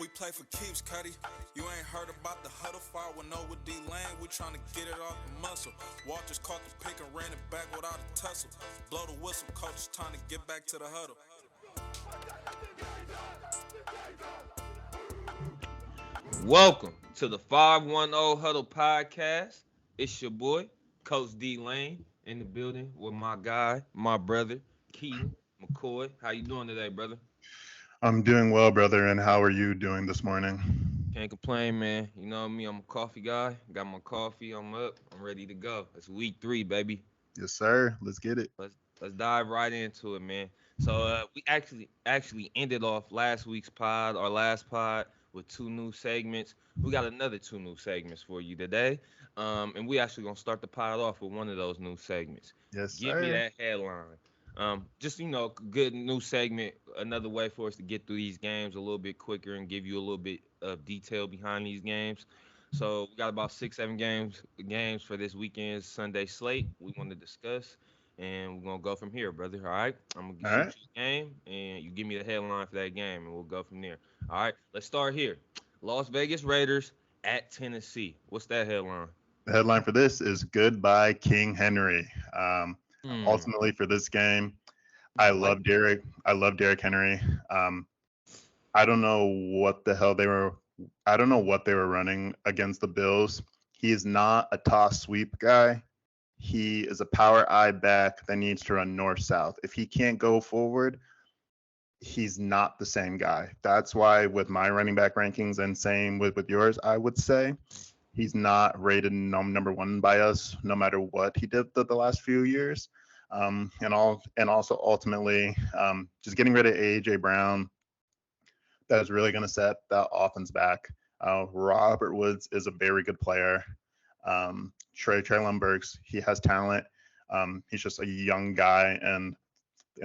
We play for keeps, Cuddy. You ain't heard about the huddle fire with no with D-Lane. We tryna get it off the muscle. Walters caught the pick and ran it back without a tussle. Blow the whistle, coach is trying to get back to the huddle. Welcome to the 510 Huddle podcast. It's your boy, Coach D Lane, in the building with my guy, my brother, Keaton McCoy. How you doing today, brother? I'm doing well, brother. And how are you doing this morning? Can't complain, man. You know me, I'm a coffee guy. Got my coffee, I'm up, I'm ready to go. It's week 3, baby. Yes, sir. Let's get it. Let's dive right into it, man. So we actually ended off last week's pod, our last pod, with 2 new segments. We got another 2 new segments for you today, and we actually gonna start the pod off with one of those new segments. Yes, Give me sir. that headline. Just good new segment, another way for us to get through these games a little bit quicker and give you a little bit of detail behind these games. So we got about 6, 7 games for this weekend's Sunday slate we want to discuss, and we're gonna go from here, brother. All right, I'm gonna All shoot right. you a game, and you give me the headline for that game, and we'll go from there. All right, let's start here. Las Vegas Raiders at Tennessee. What's that headline? The headline for this is Goodbye, King Henry. Hmm, Ultimately, for this game, I I like love Derek. I love Derek Henry. I don't know what the hell they were. I don't know what they were running against the Bills. He is not a toss sweep guy. He is a power I back that needs to run north south. If he can't go forward, he's not the same guy. That's why with my running back rankings and same with yours, I would say he's not rated number one by us, no matter what he did the last few years. And also ultimately, just getting rid of AJ Brown, that is really going to set that offense back. Robert Woods is a very good player. Traylon Burks, he has talent. He's just a young guy, and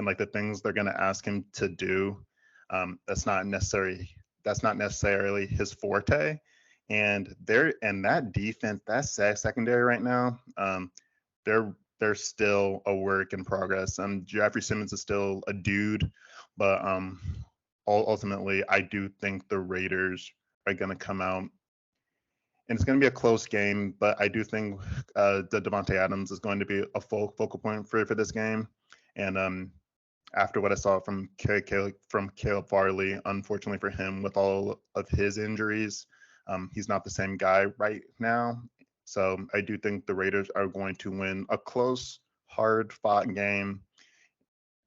like the things they're going to ask him to do, that's not necessarily his forte. And that defense, that secondary right now, they're still a work in progress. Jeffrey Simmons is still a dude, but ultimately, I do think the Raiders are going to come out, and it's going to be a close game. But I do think the Devontae Adams is going to be a focal point for this game. And after what I saw from Caleb Farley, unfortunately for him, with all of his injuries, he's not the same guy right now. So I do think the Raiders are going to win a close, hard fought game,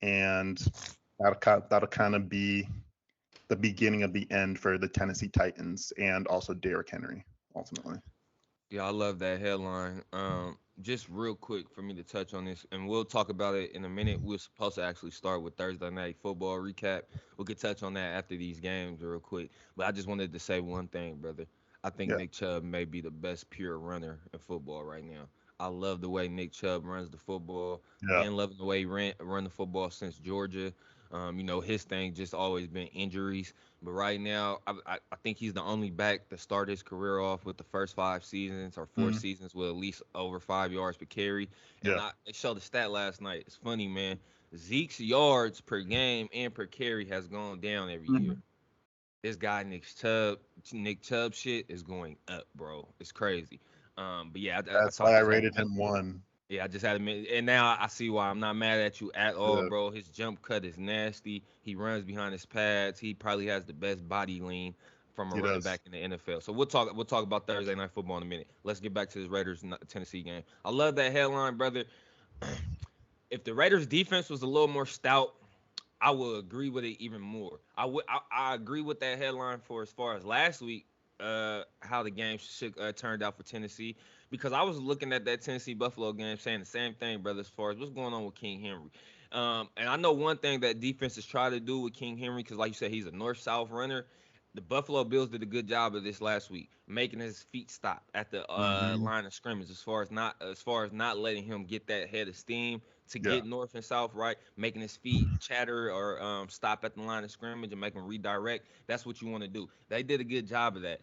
and that'll kind of be the beginning of the end for the Tennessee Titans and also Derrick Henry ultimately. Yeah, I love that headline. Just real quick for me to touch on this, and we'll talk about it in a minute. We're supposed to actually start with Thursday night football recap. We could touch on that after these games real quick. But I just wanted to say one thing, brother. I think Yeah, Nick Chubb may be the best pure runner in football right now. I love the way Nick Chubb runs the football. yeah, Been loving the way he run the football since Georgia. His thing just always been injuries. But right now, I think he's the only back to start his career off with the first 5 seasons or four mm, seasons with at least over 5 yards per carry. And yeah, it showed the stat last night. It's funny, man. Zeke's yards per game and per carry has gone down every year. mhm. This guy Nick Chubb shit is going up, bro. It's crazy. But yeah, I That's talked why I just had rated him one. I just had a minute, and now I see why I'm not mad at you at all, Yeah, bro. His jump cut is nasty. He runs behind his pads. He probably has the best body lean from a he running does. back in the NFL. So we'll talk about Thursday night football in a minute. Let's get back to this Raiders Tennessee game. I love that headline, brother. If the Raiders defense was a little more stout, I would agree with it even more. I agree with that headline for as far as last week, how the game turned out for Tennessee, because I was looking at that Tennessee Buffalo game saying the same thing, brother, as far as what's going on with King Henry. And I know one thing that defenses try to do with King Henry, because like you said, he's a north south runner. The Buffalo Bills did a good job of this last week, making his feet stop at the Hmm. line of scrimmage, as far as not letting him get that head of steam to Yeah, get north and south, right? Making his feet chatter or stop at the line of scrimmage and make him redirect. That's what you want to do. They did a good job of that.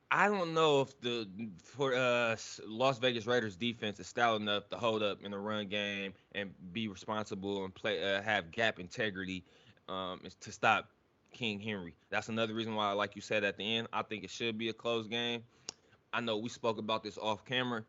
I don't know if the for Las Vegas Raiders defense is stout enough to hold up in the run game and be responsible and play have gap integrity to stop King Henry. That's another reason why, like you said at the end, I think it should be a close game. I know we spoke about this off camera.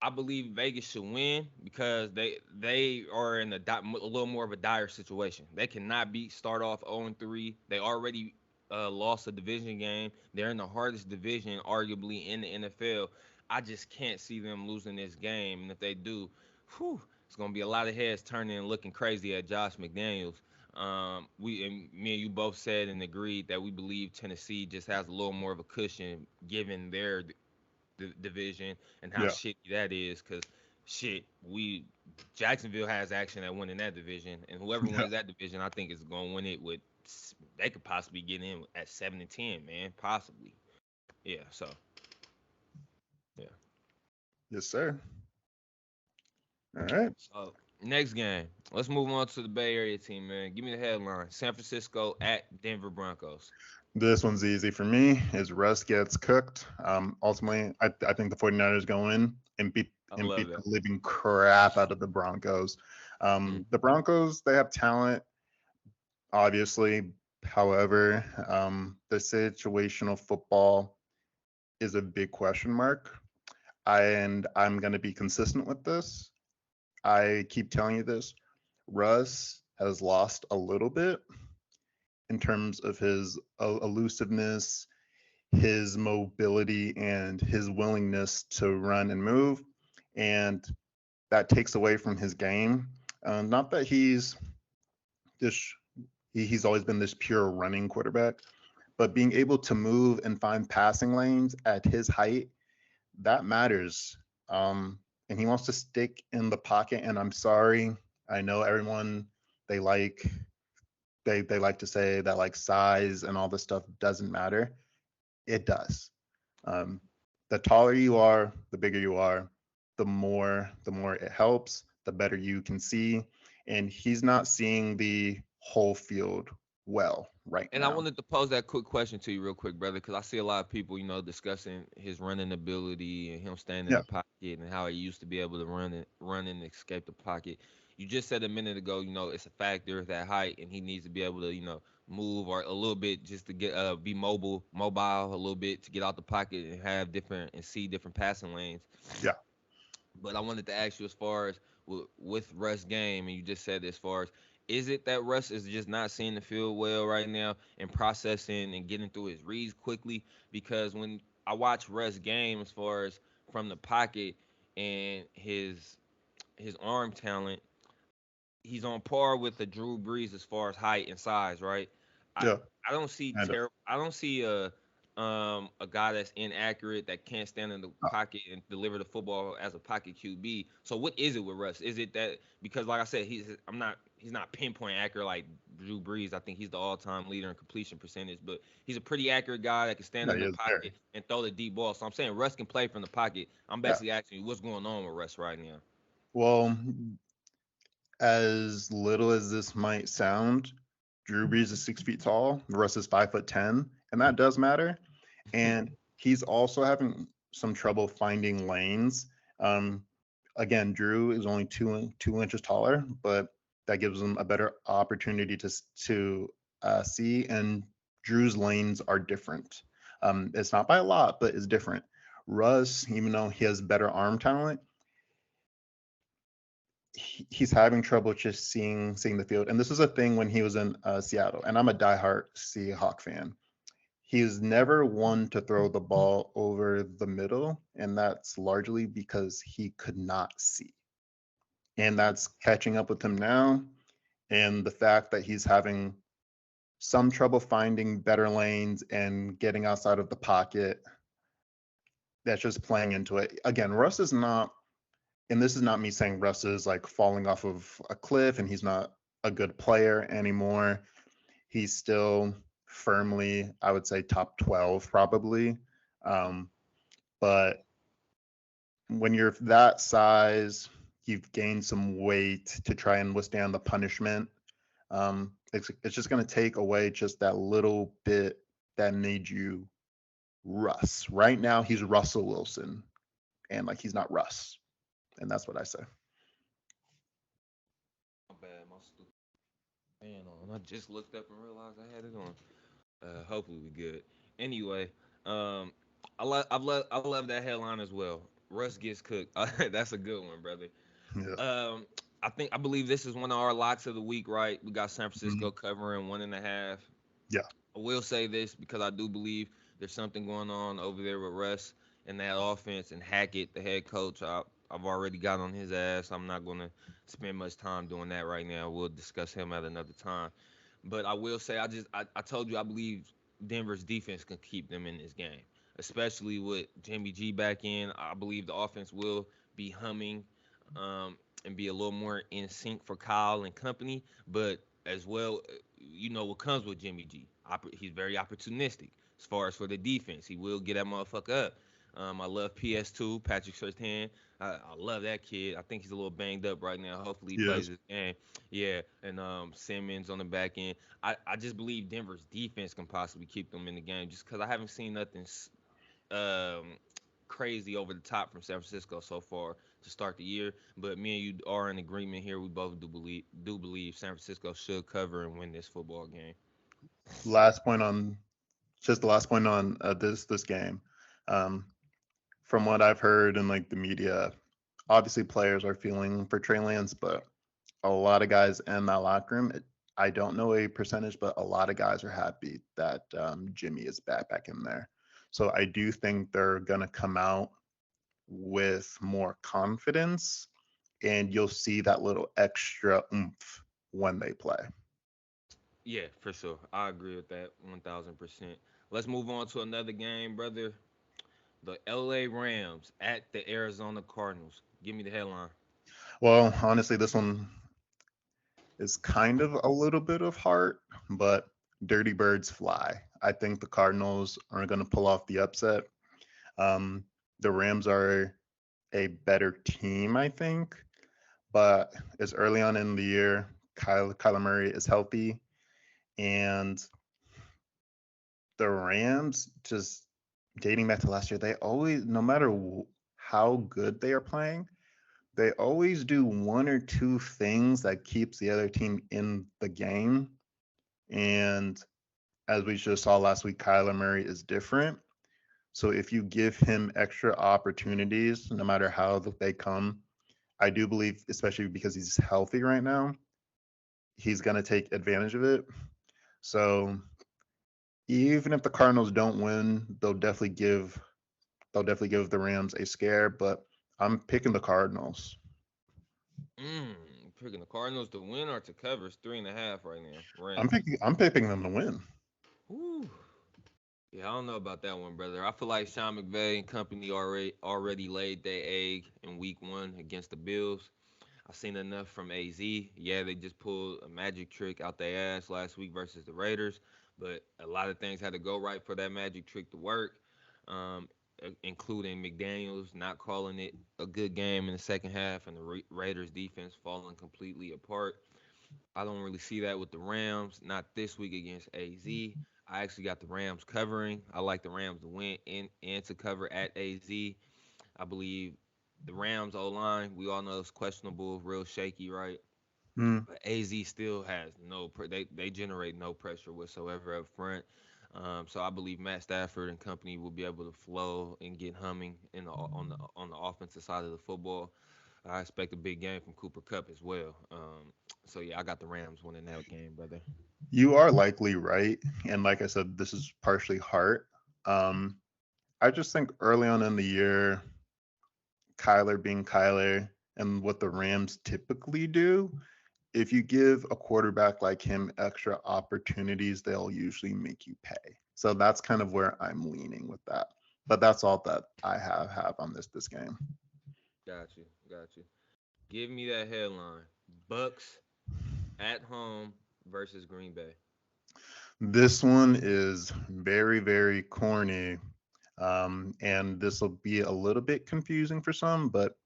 I believe Vegas should win because they are in a little more of a dire situation. They cannot start off 0-3. They already lost a division game. They're in the hardest division, arguably in the NFL. I just can't see them losing this game, and if they do, whew, it's gonna be a lot of heads turning and looking crazy at Josh McDaniels. Me and you both said and agreed that we believe Tennessee just has a little more of a cushion given their division and how Yeah. shitty that is. Cause shit, we Jacksonville has action at winning that division, and whoever Yeah. wins that division, I think is gonna win it with. They could possibly get in at 7-10, man, possibly. Yeah. So yeah. Yes, sir. All right. So next game, let's move on to the Bay Area team, man. Give me the headline: San Francisco at Denver Broncos. This one's easy for me. Is Russ gets cooked. Ultimately, I think the 49ers go in and beat I and love beat that. the living crap out of the Broncos. Mm. The Broncos, they have talent, obviously. However, the situational football is a big question mark. And I'm going to be consistent with this. I keep telling you this. Russ has lost a little bit in terms of his elusiveness, his mobility, and his willingness to run and move. And that takes away from his game. Not that this, he's always been this pure running quarterback, but being able to move and find passing lanes at his height, that matters. And he wants to stick in the pocket. And I'm sorry, I know everyone they like they like to say that like size and all this stuff doesn't matter. It does. Um, the taller you are, the bigger you are, the more it helps, the better you can see. And he's not seeing the whole field well right And I now. wanted to pose that quick question to you real quick, brother, because I see a lot of people, discussing his running ability and him staying in Yeah, the pocket and how he used to be able to run and escape the pocket. You just said a minute ago, it's a factor that height, and he needs to be able to, move or a little bit just to get be mobile a little bit to get out the pocket and have different and see different passing lanes. yeah, But I wanted to ask you as far as with Russ game, and you just said as far as is it that Russ is just not seeing the field well right now and processing and getting through his reads quickly? Because when I watch Russ game as far as from the pocket and his arm talent, he's on par with the Drew Brees as far as height and size, right? I yeah. I don't see And I don't see a guy that's inaccurate that can't stand in the pocket and deliver the football as a pocket QB. So what is it with Russ? Is it that because like I said, he's not pinpoint accurate like Drew Brees. I think he's the all-time leader in completion percentage, but he's a pretty accurate guy that can stand yeah, in he the is very. pocket and throw the deep ball. So I'm saying Russ can play from the pocket. I'm Yeah. basically asking you what's going on with Russ right now. Well, as little as this might sound, Drew Brees is 6 feet tall. Russ is 5'10", and that does matter. And he's also having some trouble finding lanes. Um, Again, Drew is only 2 inches taller, but that gives him a better opportunity to see. And Drew's lanes are different. It's not by a lot, but it's different. Russ, even though he has better arm talent, he's having trouble just seeing the field. And this is a thing when he was in Seattle. And I'm a diehard Seahawk fan. He's never one to throw the ball over the middle, and that's largely because he could not see. And that's catching up with him now. And the fact that he's having some trouble finding better lanes and getting outside of the pocket, that's just playing into it. Again, Russ is not, and this is not me saying Russ is like falling off of a cliff and he's not a good player anymore. He's still firmly, I would say, top 12 probably. Um, but when you're that size, you've gained some weight to try and withstand the punishment. It's just going to take away just that little bit that made you Russ. Right now, he's Russell Wilson, and like he's not Russ, and that's what I say. My bad, my stupid. Man, on. I just looked up and realized I had it on. Hopefully we good. Anyway, um, I love that headline as well. Russ gets cooked. That's a good one, brother. Yeah. Um, I believe this is one of our locks of the week, right? We got San Mhm. Francisco covering 1.5. Yeah. I will say this because I do believe there's something going on over there with Russ and that offense and Hackett, the head coach. I've already got on his ass. I'm not going to spend much time doing that right now. We'll discuss him at another time. But I will say I told you I believe Denver's defense can keep them in this game, especially with Jimmy G back in. I believe the offense will be humming and be a little more in sync for Kyle and company. But as well, you know what comes with Jimmy G. He's very opportunistic as far as for the defense. He will get that motherfucker up. I love PS2, Patrick Surtain. I love that kid. I think he's a little banged up right now. Hopefully he plays Yes. this game. Yeah, and Simmons on the back end. I just believe Denver's defense can possibly keep them in the game just because I haven't seen nothing um, crazy over the top from San Francisco so far to start the year. But me and you are in agreement here. We both do believe San Francisco should cover and win this football game. Last point on just the last point on this game. Um, from what I've heard in like the media, obviously players are feeling for Trey Lance, but a lot of guys in that locker room. I don't know a percentage, but a lot of guys are happy that Jimmy is back in there. So I do think they're gonna come out with more confidence, and you'll see that little extra oomph when they play. Yeah, for sure. I agree with that 1,000%. Let's move on to another game, brother. The LA Rams at the Arizona Cardinals. Give me the headline. Well, honestly, this one is kind of a little bit of heart, but dirty birds fly. I think the Cardinals are going to pull off the upset. Um, the Rams are a better team, I think, but it's early on in the year. Kyler Murray is healthy, and the Rams, just dating back to last year, they always, no matter how good they are playing, they always do one or two things that keeps the other team in the game. And as we just saw last week, Kyler Murray is different. So if you give him extra opportunities, no matter how they come, I do believe, especially because he's healthy right now, he's going to take advantage of it. So even if the Cardinals don't win, they'll definitely give the Rams a scare. But I'm picking the Cardinals. Mm, Picking the Cardinals to win or to cover. It's 3.5 right now. I'm Rams. picking. I'm picking them to win. Whew. Yeah, I don't know about that one, brother. I feel like Sean McVay and company already laid their egg in week 1 against the Bills. I seen enough from AZ. Yeah, they just pulled a magic trick out their ass last week versus the Raiders, but a lot of things had to go right for that magic trick to work, um, including McDaniels not calling it a good game in the second half and the Raiders defense falling completely apart. I don't really see that with the Rams. Not this week against AZ. I actually got the Rams covering. I like the Rams to win and to cover at AZ. I believe the Rams O line, we all know it's questionable, real shaky, right? Mm. But AZ still has they generate no pressure whatsoever up front. So I believe Matt Stafford and company will be able to flow and get humming on the offensive side of the football. I expect a big game from Cooper Cup as well. So yeah, I got the Rams winning that game, brother. You are likely right, and like I said, this is partially heart. Um, I just think early on in the year, Kyler being Kyler, and what the Rams typically do, if you give a quarterback like him extra opportunities, they'll usually make you pay. So that's kind of where I'm leaning with that. But that's all that I have on this game. Got you, got you. Give me that headline: Bucks at home versus Green Bay. This one is very, very corny. And this will be a little bit confusing for some, but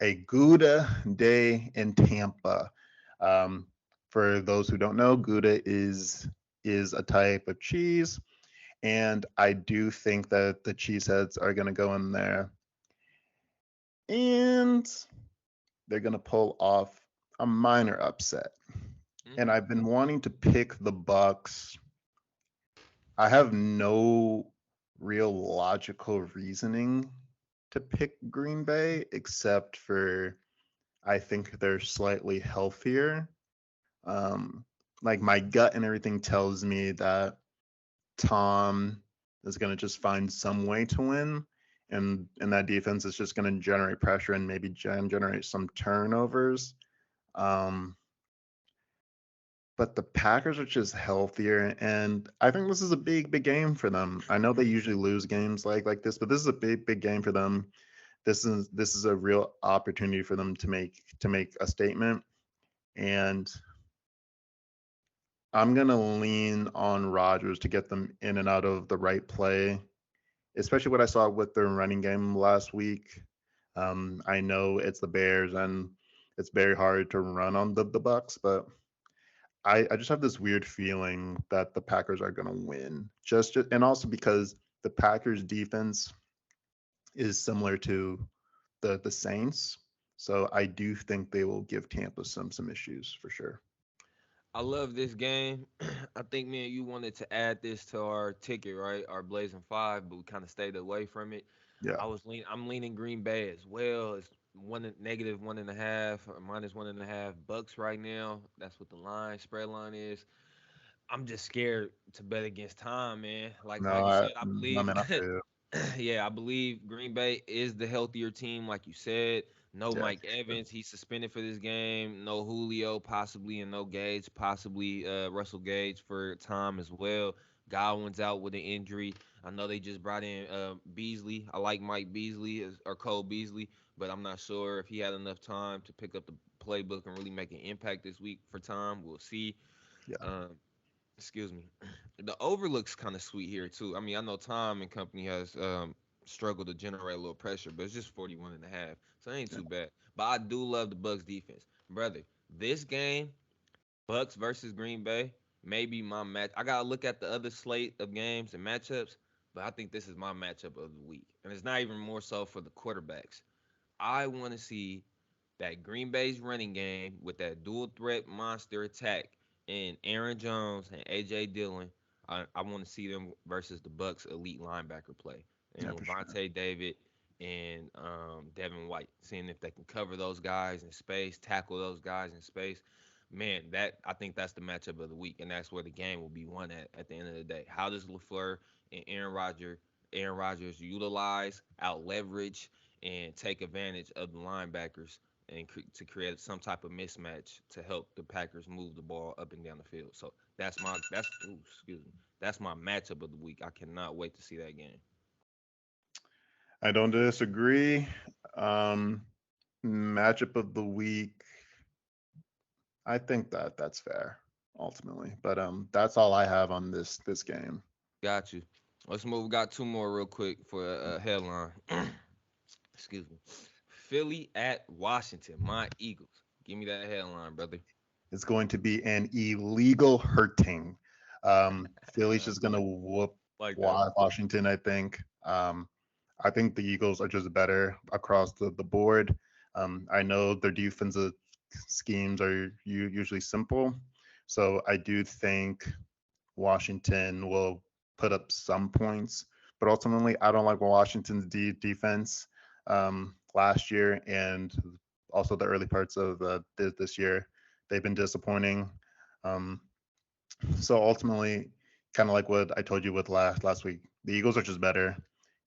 a Gouda day in Tampa. Um, for those who don't know, Gouda is a type of cheese, and I do think that the cheeseheads are going to go in there, and they're going to pull off a minor upset. and Mm-hmm. I've been wanting to pick the Bucks. I have no real logical reasoning to pick Green Bay except for I think they're slightly healthier. Um, like my gut and everything tells me that Tom is going to just find some way to win, and that defense is just going to generate pressure and maybe generate some turnovers. Um, but the Packers are just healthier, and I think this is a big game for them. I know they usually lose games like this, but this is a big game for them. This is a real opportunity for them to make a statement, and I'm gonna lean on Rodgers to get them in and out of the right play, especially what I saw with their running game last week. I know it's the Bears and it's very hard to run on the Bucks, but I just have this weird feeling that the Packers are gonna win. Just and also because the Packers defense is similar to the Saints. So I do think they will give Tampa some issues for sure. I love this game. I think me and you wanted to add this to our ticket, right? Our Blazing Five, but we kind of stayed away from it. Yeah. I'm leaning Green Bay as well. It's negative 1.5 or minus 1.5 bucks right now. That's what the spread line is. I'm just scared to bet against Tom, man. No, Like you said, I I believe mean I feel yeah, I believe Green Bay is the healthier team, like you said. No yeah. Mike Evans, he's suspended for this game. No Julio, possibly, and no Gage, possibly Russell Gage for Tom as well. Godwin's out with an injury. I know they just brought in Beasley. I like Mike Beasley or Cole Beasley, but I'm not sure if he had enough time to pick up the playbook and really make an impact this week for Tom. We'll see. Yeah. Um, excuse me. The over looks kind of sweet here too. I mean, I know Tom and company has struggled to generate a little pressure, but it's just 41 and a half, so it ain't Yeah. too bad. But I do love the Bucks defense, brother. This game, Bucks versus Green Bay, maybe my match. I gotta look at the other slate of games and matchups, but I think this is my matchup of the week, and it's not even more so for the quarterbacks. I want to see that Green Bay's running game with that dual threat monster attack and Aaron Jones and AJ Dillon. I want to see them versus the Bucks elite linebacker play and Yeah, for sure. Levante David and Devin White, seeing if they can cover those guys in space, tackle those guys in space. Man, that I think that's the matchup of the week, and that's where the game will be won at the end of the day. How does LaFleur and Aaron Rodgers utilize, out leverage, and take advantage of the linebackers and to create some type of mismatch to help the Packers move the ball up and down the field. So excuse me, that's my matchup of the week. I cannot wait to see that game. I don't disagree. Um, Matchup of the week. I think that that's fair ultimately, but that's all I have on this game. Got you. Let's move. We got two more real quick for a headline. Excuse me. Philly at Washington. My Eagles. Give me that headline, brother. It's going to be an illegal hurting. Philly's just gonna whoop Like that. Washington. I think the Eagles are just better across the board. I know their defensive schemes are usually simple, so I do think Washington will put up some points. But ultimately, I don't like Washington's defense last year and also the early parts of this year. They've been disappointing. Um, so ultimately, kind of like what I told you with last week, the Eagles are just better,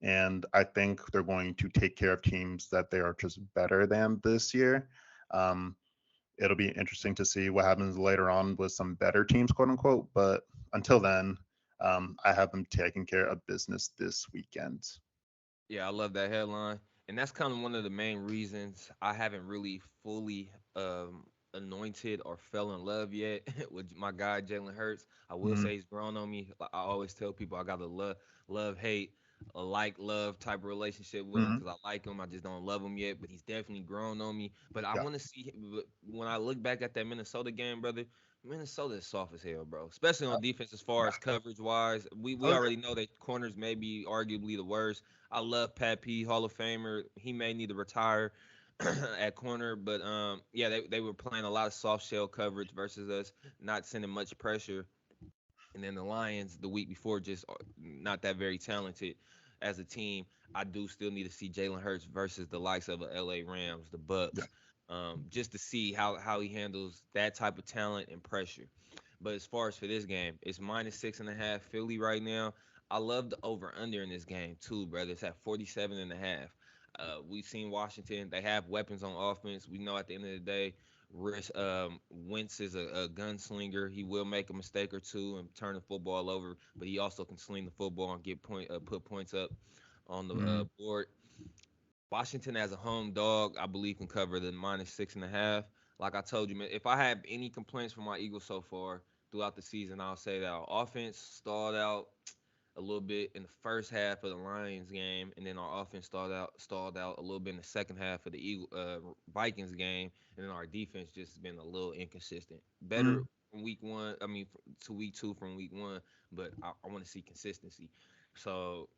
and I think they're going to take care of teams that they are just better than this year. Um, it'll be interesting to see what happens later on with some better teams, quote unquote. But until then, I have them taking care of business this weekend. Yeah, I love that headline. And that's kind of one of the main reasons I haven't really fully anointed or fell in love yet with my guy Jalen Hurts. I will Mm-hmm. say he's grown on me. Like, I always tell people I got a love hate, a like love type of relationship with him Mm-hmm. because I like him. I just don't love him yet, but he's definitely grown on me. But I Yeah. want to see when I look back at that Minnesota game, brother. Minnesota is soft as hell, bro. Especially on defense, as far Yeah. as coverage wise. We Oh already know that corners may be arguably the worst. I love Pat P, Hall of Famer. He may need to retire. at corner, but yeah, they were playing a lot of soft shell coverage versus us, not sending much pressure. And then the Lions the week before just not that very talented as a team. I do still need to see Jalen Hurts versus the likes of the LA Rams, the Yeah. Bucks, just to see how he handles that type of talent and pressure. But as far as for this game, it's -6.5 Philly right now. I love the over under in this game too, brother. It's at 47.5. We've seen Washington. They have weapons on offense. We know at the end of the day, Wentz is a gunslinger. He will make a mistake or two and turn the football over, but he also can sling the football and put points up on the Mm, board. Washington as a home dog, I believe, can cover the -6.5. Like I told you, man, if I have any complaints from my Eagles so far throughout the season, I'll say that our offense stalled out a little bit in the first half of the Lions game, and then our offense stalled out a little bit in the second half of the Vikings game, and then our defense just been a little inconsistent. Better mm. from week one, I mean, to week two from week one, but I want to see consistency. So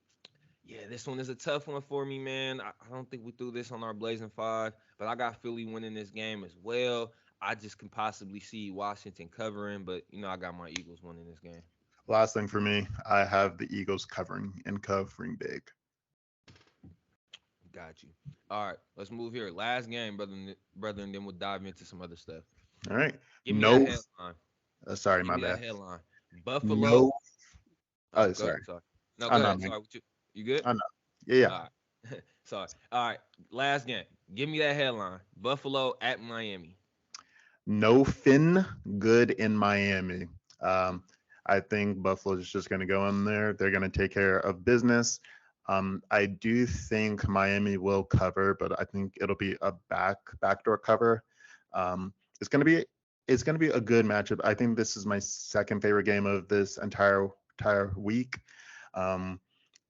yeah, this one is a tough one for me, man. I don't think we threw this on our Blazing Five, but I got Philly winning this game as well. I just can possibly see Washington covering, but I got my Eagles winning this game. Last thing for me, I have the Eagles covering and covering big. Got you. All right, let's move here. Last game, brother, and then we'll dive into some other stuff. All right. Give me that No, headline. sorry, Give my me that bad. headline. Buffalo. No, Oh, oh, go ahead. sorry. Sorry. No, Oh, go no, ahead. man. Sorry. You good? Oh, no. Yeah, yeah. All right. Sorry. All right. Last game. Give me that headline. Buffalo at Miami. No Finn good in Miami. Um, I think Buffalo is just going to go in there. They're going to take care of business. I do think Miami will cover, but I think it'll be a backdoor cover. Um, it's going to be it's going to be a good matchup. I think this is my second favorite game of this entire week. Um,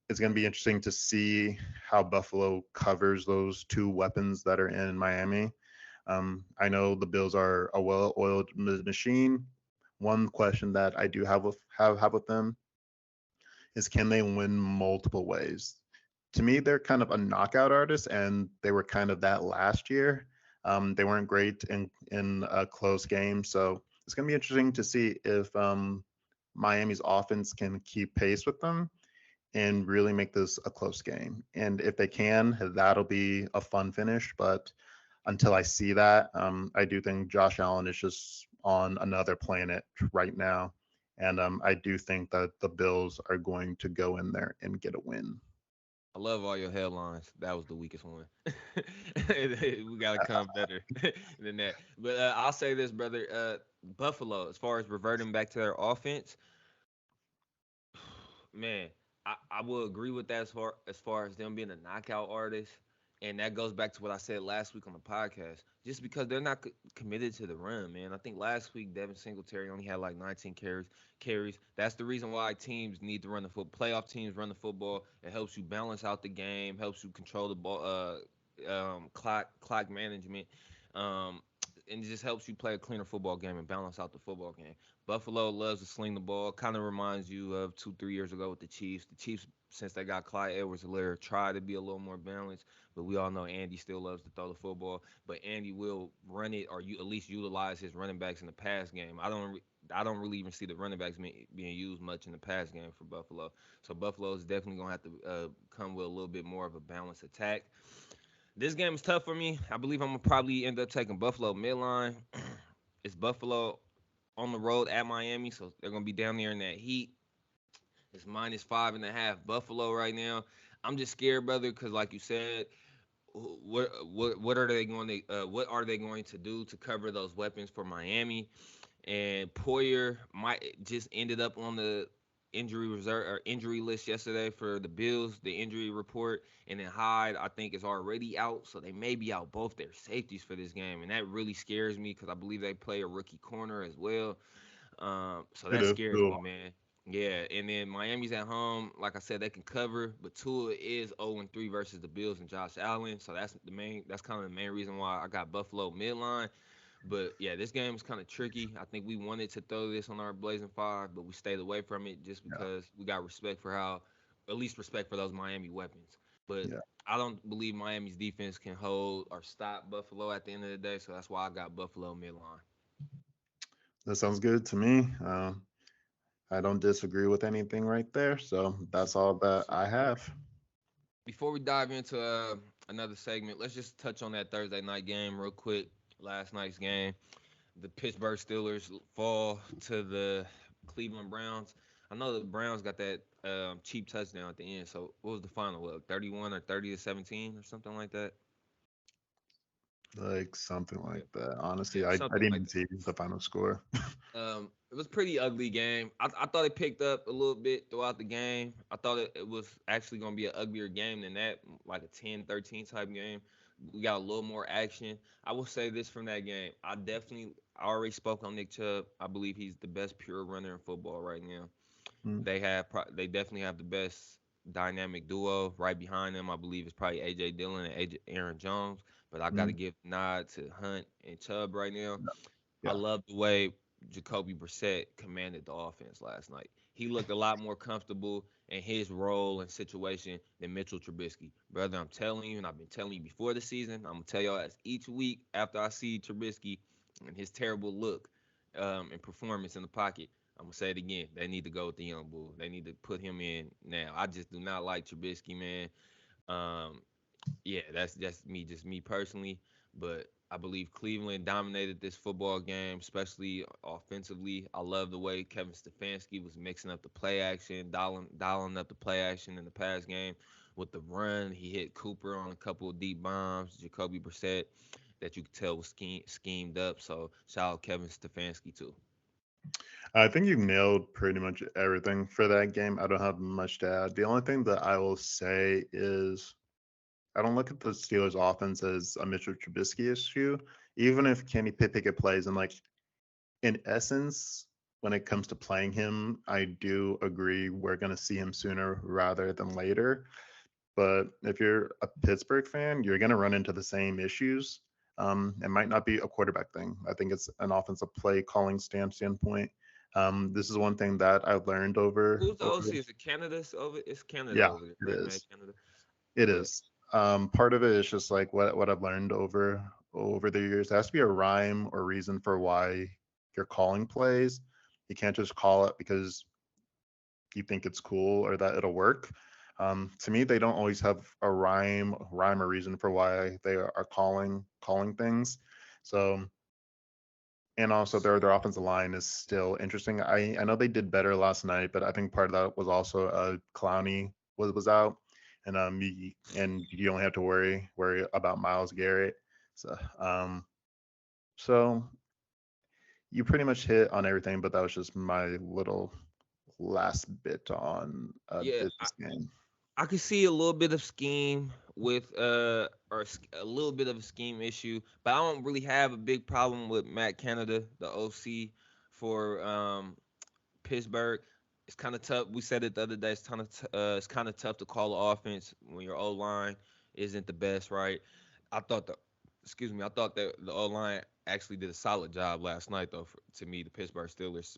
it's going to be interesting to see how Buffalo covers those two weapons that are in Miami. I know the Bills are a well-oiled machine. One question that I do have with them is, can they win multiple ways? To me, they're kind of a knockout artist, and they were kind of that last year. They weren't great in a close game, so it's going to be interesting to see if Miami's offense can keep pace with them and really make this a close game. And if they can, that'll be a fun finish. But until I see that, I do think Josh Allen is just on another planet right now. And I do think that the Bills are going to go in there and get a win. I love all your headlines. That was the weakest one. We gotta come better than that. But I'll say this, brother. Buffalo, as far as reverting back to their offense, man, I will agree with that as far as them being a knockout artist, and that goes back to what I said last week on the podcast. Just because they're not committed to the run, man. I think last week Devin Singletary only had like 19 carries. Carries. That's the reason why teams need to run the football. Playoff teams run the football. It helps you balance out the game. Helps you control the ball. Clock management. Um, and it just helps you play a cleaner football game and balance out the football game. Buffalo loves to sling the ball. Kind of reminds you of 2, 3 years ago with the Chiefs. The Chiefs, since they got Clyde Edwards-Helaire, try to be a little more balanced, but we all know Andy still loves to throw the football. But Andy will run it, or you at least utilize his running backs in the pass game. I don't really even see the running backs being used much in the pass game for Buffalo. So Buffalo is definitely gonna have to come with a little bit more of a balanced attack. This game is tough for me. I believe I'm gonna probably end up taking Buffalo midline. It's Buffalo on the road at Miami, so they're gonna be down there in that heat. It's -5.5 Buffalo right now. I'm just scared, brother, because like you said, what are they going to do to cover those weapons for Miami? And Poyer might just ended up on the injury reserve or injury list yesterday for the Bills, the injury report, and then Hyde I think is already out, so they may be out both their safeties for this game, and that really scares me because I believe they play a rookie corner as well. So It that is. scares Cool. me, man. Yeah, and then Miami's at home. Like I said, they can cover, but Tua is 0-3 versus the Bills and Josh Allen. So that's the main. That's kind of the main reason why I got Buffalo midline. But yeah, this game is kind of tricky. I think we wanted to throw this on our Blazing Five, but we stayed away from it just Yeah. because we got respect for at least respect for those Miami weapons. But Yeah, I don't believe Miami's defense can hold or stop Buffalo at the end of the day. So that's why I got Buffalo midline. that sounds good to me. I don't disagree with anything right there. So that's all that I have. Before we dive into another segment, let's just touch on that Thursday night game real quick. Last night's game, the Pittsburgh Steelers fall to the Cleveland Browns. I know the Browns got that cheap touchdown at the end. So what was the final? What, 31 or 30-17 or something like that? Like something Yeah, like that. yeah, Honestly, I something didn't like even that. see the final score. It was a pretty ugly game. I thought it picked up a little bit throughout the game. I thought it was actually going to be an uglier game than that, like a 10-13 type game. We got a little more action. I will say this from that game. I already spoke on Nick Chubb. I believe he's the best pure runner in football right now. Mm, They definitely have the best dynamic duo right behind them. I believe it's probably AJ Dillon and AJ Aaron Jones, but I got to mm, give nod to Hunt and Chubb right now. I yeah. love the way Jacoby Brissett commanded the offense last night. He looked a lot more comfortable in his role and situation than Mitchell Trubisky. Brother, I'm telling you, and I've been telling you before the season, I'm gonna tell y'all as each week after I see Trubisky and his terrible look and performance in the pocket, I'm gonna say it again. They need to go with the young bull. They need to put him in now. I just do not like Trubisky, man. Um, yeah, that's just me personally. But I believe Cleveland dominated this football game, especially offensively. I love the way Kevin Stefanski was mixing up the play action, dialing up the play action in the pass game with the run. He hit Cooper on a couple of deep bombs. Jacoby Brissett, that you could tell was schemed up. So shout out Kevin Stefanski too. I think you nailed pretty much everything for that game. I don't have much to add. The only thing that I will say is I don't look at the Steelers offense as a Mitchell Trubisky issue. Even if Kenny Pickett plays, and like in essence, when it comes to playing him, I do agree we're going to see him sooner rather than later. But if you're a Pittsburgh fan, you're going to run into the same issues. It might not be a quarterback thing. I think it's an offensive play calling standpoint. This is one thing that I've learned Who's the over. OC? Is it Canada's over? It's Canada Yeah, over there, it right, man? is. Canada. It But is. Part of it is just like what I've learned over the years. There has to be a rhyme or reason for why you're calling plays. You can't just call it because you think it's cool or that it'll work. To me, they don't always have a rhyme or reason for why they are calling things. So, and also their offensive line is still interesting. I know they did better last night, but I think part of that was also Clowney was out, and you only have to worry about Miles Garrett. So so you pretty much hit on everything, but that was just my little last bit on yeah, this game. I could see a little bit of scheme with a little bit of a scheme issue, but I don't really have a big problem with Matt Canada, the OC for Pittsburgh. It's kind of tough. We said it the other day. It's kind of tough to call an offense when your O line isn't the best, right? I thought the excuse me, I thought that the O line actually did a solid job last night, though. To me, the Pittsburgh Steelers,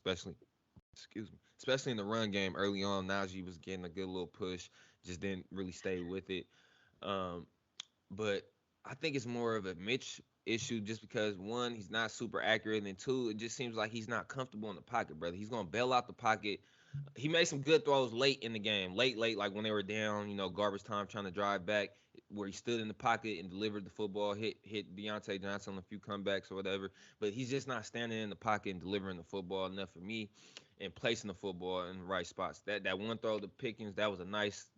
especially in the run game early on. Najee was getting a good little push, just didn't really stay with it. Um, but I think it's more of a Mitch issue just because one, he's not super accurate, and two, it just seems like he's not comfortable in the pocket, brother. He's gonna bail out the pocket. He made some good throws late in the game, late, like when they were down, garbage time, trying to drive back, where he stood in the pocket and delivered the football, hit Deontay Johnson on a few comebacks or whatever. But he's just not standing in the pocket and delivering the football enough for me, and placing the football in the right spots. That one throw to Pickens, that was a nice,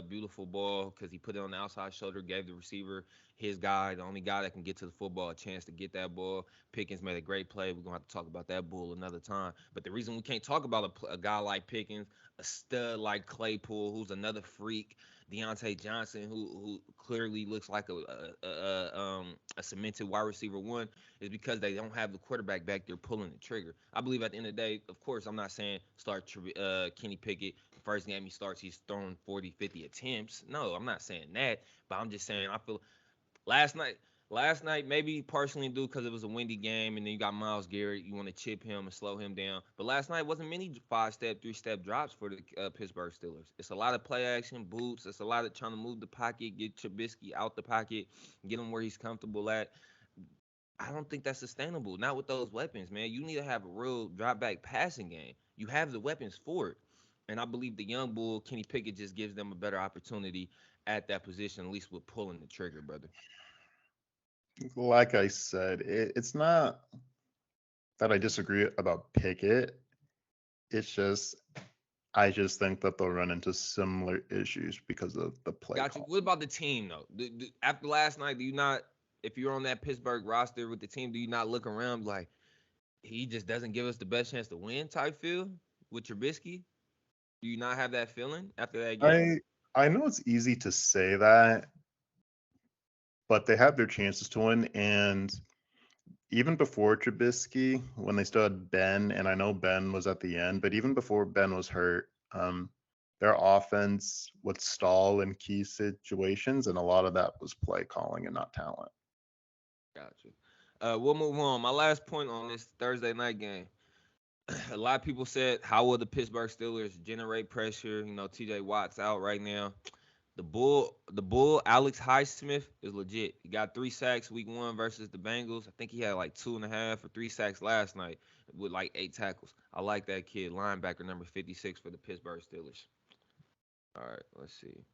beautiful ball because he put it on the outside shoulder, gave the receiver, his guy, the only guy that can get to the football, a chance to get that ball. Pickens made a great play. We're gonna have to talk about that bull another time. But the reason we can't talk about a guy like Pickens, a stud like Claypool, who's another freak, Deontay Johnson, who clearly looks like a cemented wide receiver one, is because they don't have the quarterback back there pulling the trigger. I believe at the end of the day, of course, I'm not saying start Kenny Pickett. The first game he starts, he's throwing 40, 50 attempts. No, I'm not saying that. But I'm just saying I feel last night. Last night, maybe partially due because it was a windy game, and then you got Miles Garrett. You want to chip him and slow him down. But last night wasn't many five-step, three-step drops for the Pittsburgh Steelers. It's a lot of play action, boots. It's a lot of trying to move the pocket, get Trubisky out the pocket, get him where he's comfortable at. I don't think that's sustainable. Not with those weapons, man. You need to have a real drop back passing game. You have the weapons for it. And I believe the young bull, Kenny Pickett, just gives them a better opportunity at that position, at least with pulling the trigger, brother. Like I said, it's not that I disagree about Pickett. It's just I just think that they'll run into similar issues because of the play Got you. call. What about the team though? After last night, do you not, if you're on that Pittsburgh roster with the team, do you not look around like he just doesn't give us the best chance to win type feel with Trubisky? Do you not have that feeling after that game? I know it's easy to say that, but they have their chances to win. And even before Trubisky, when they still had Ben, and I know Ben was at the end, but even before Ben was hurt, their offense would stall in key situations, and a lot of that was play calling and not talent. Got you. We'll move on. My last point on this Thursday night game. A lot of people said, how will the Pittsburgh Steelers generate pressure? You know, TJ Watt's out right now. The Bull, Alex Highsmith is legit. He got 3 sacks week one versus the Bengals. I think he had like 2.5 or 3 sacks last night with like 8 tackles. I like that kid, linebacker number 56 for the Pittsburgh Steelers. All right, let's see.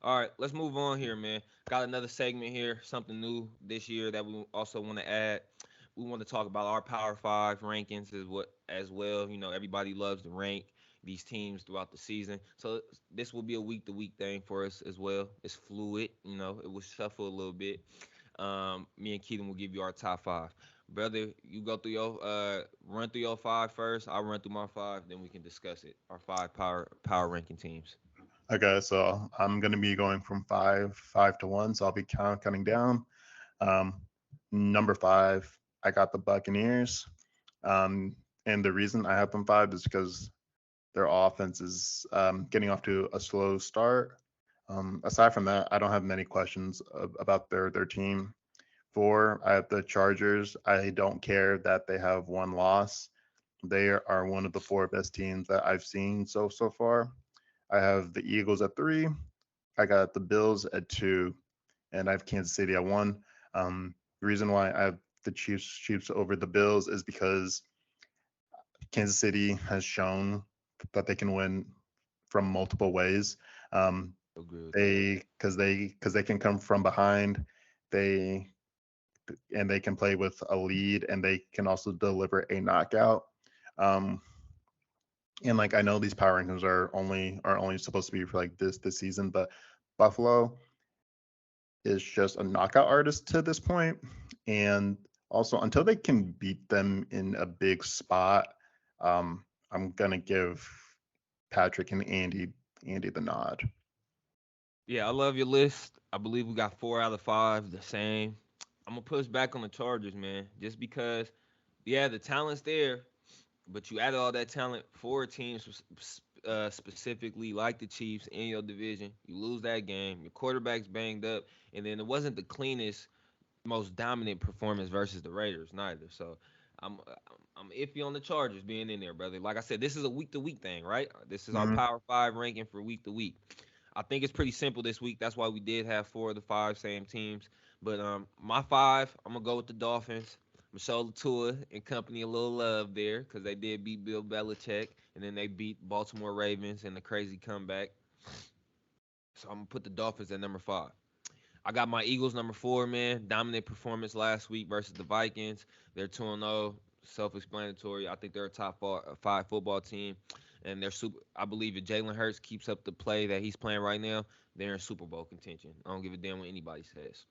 All right, let's move on here, man. Got another segment here, something new this year that we also want to add. We want to talk about our Power Five rankings as well. You know, everybody loves to rank these teams throughout the season, so this will be a week to week thing for us as well. It's fluid, you know. It will shuffle a little bit. Me and Keaton will give you our top five. Brother, you go through your run through your five first. I'll run through my five, then we can discuss it. Our five power ranking teams. Okay, so I'm going to be going from five to one, so I'll be counting down. Um, Number five, I got the Buccaneers. Um, and the reason I have them five is because their offense is getting off to a slow start. Aside from that, I don't have many questions about their team. Four, I have the Chargers. I don't care that they have one loss. They are one of the four best teams that I've seen so far. I have the Eagles at three. I got the Bills at two, and I have Kansas City at one. The reason why I have the Chiefs over the Bills is because Kansas City has shown that they can win from multiple ways. Um, Agree with that. they can come from behind. They they can play with a lead, and they can also deliver a knockout. Um, and like I know these power rankings are only supposed to be for like this season, but Buffalo is just a knockout artist to this point, and also until they can beat them in a big spot, I'm gonna give Patrick and Andy the nod. Yeah, I love your list. I believe we got 4 out of 5, the same. I'm gonna push back on the Chargers, man, just because, yeah, the talent's there, but you added all that talent for a team specifically like the Chiefs in your division. You lose that game. Your quarterback's banged up, and then it wasn't the cleanest, most dominant performance versus the Raiders neither. So I'm I'm iffy on the Chargers being in there, brother. Like I said, this is a week to week thing, right? This is our Mhm. Power Five ranking for week to week. I think it's pretty simple this week. That's why we did have 4 of the 5 same teams. But my five, I'm gonna go with the Dolphins. I'm gonna show Tua and company a little love there because they did beat Bill Belichick, and then they beat Baltimore Ravens in the crazy comeback. So I'm gonna put the Dolphins at number 5. I got my Eagles number 4, man. Dominant performance last week versus the Vikings. They're 2-0, self-explanatory. I think they're a top 5 football team, and they're super. I believe if Jalen Hurts keeps up the play that he's playing right now, they're in Super Bowl contention. I don't give a damn what anybody says.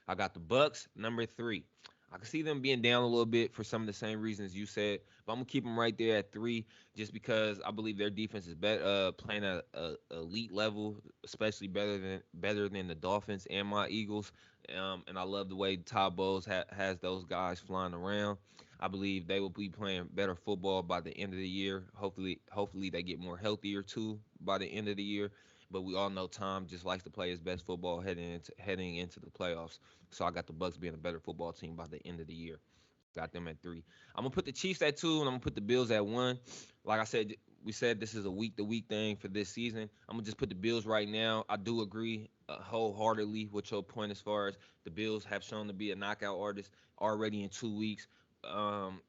I got the Bucks number 3. I can see them being down a little bit for some of the same reasons you said, but I'm gonna keep them right there at 3, just because I believe their defense is better, playing at a elite level, especially better than the Dolphins and my Eagles. And I love the way Todd Bowles has those guys flying around. I believe they will be playing better football by the end of the year. Hopefully they get more healthier too by the end of the year. But we all know Tom just likes to play his best football heading into the playoffs. So I got the Bucks being a better football team by the end of the year. Got them at 3. I'm gonna put the Chiefs at 2, and I'm gonna put the Bills at 1. Like I said, we said this is a week to week thing for this season. I'm gonna just put the Bills right now. I do agree wholeheartedly with your point as far as the Bills have shown to be a knockout artist already in 2 weeks. Um,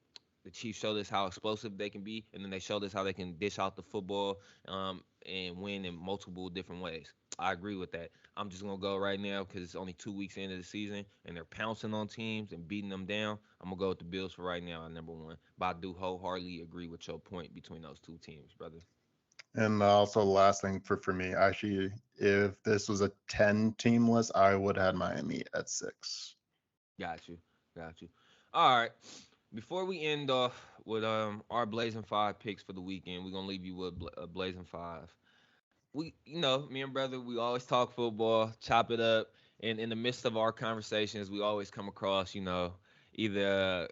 the Chiefs showed us how explosive they can be, and then they showed us how they can dish out the football and win in multiple different ways. I agree with that. I'm just gonna go right now because it's only 2 weeks into the season, and they're pouncing on teams and beating them down. I'm gonna go with the Bills for right now at number 1. But I do wholeheartedly agree with your point between those two teams, brother. And also, last thing for me, actually, if this was a 10 team list, I would have had Miami at 6. Got you, got you. All right. Before we end off with our Blazing Five picks for the weekend, we're gonna leave you with a Blazing Five. Me and brother, we always talk football, chop it up, and in the midst of our conversations, we always come across, either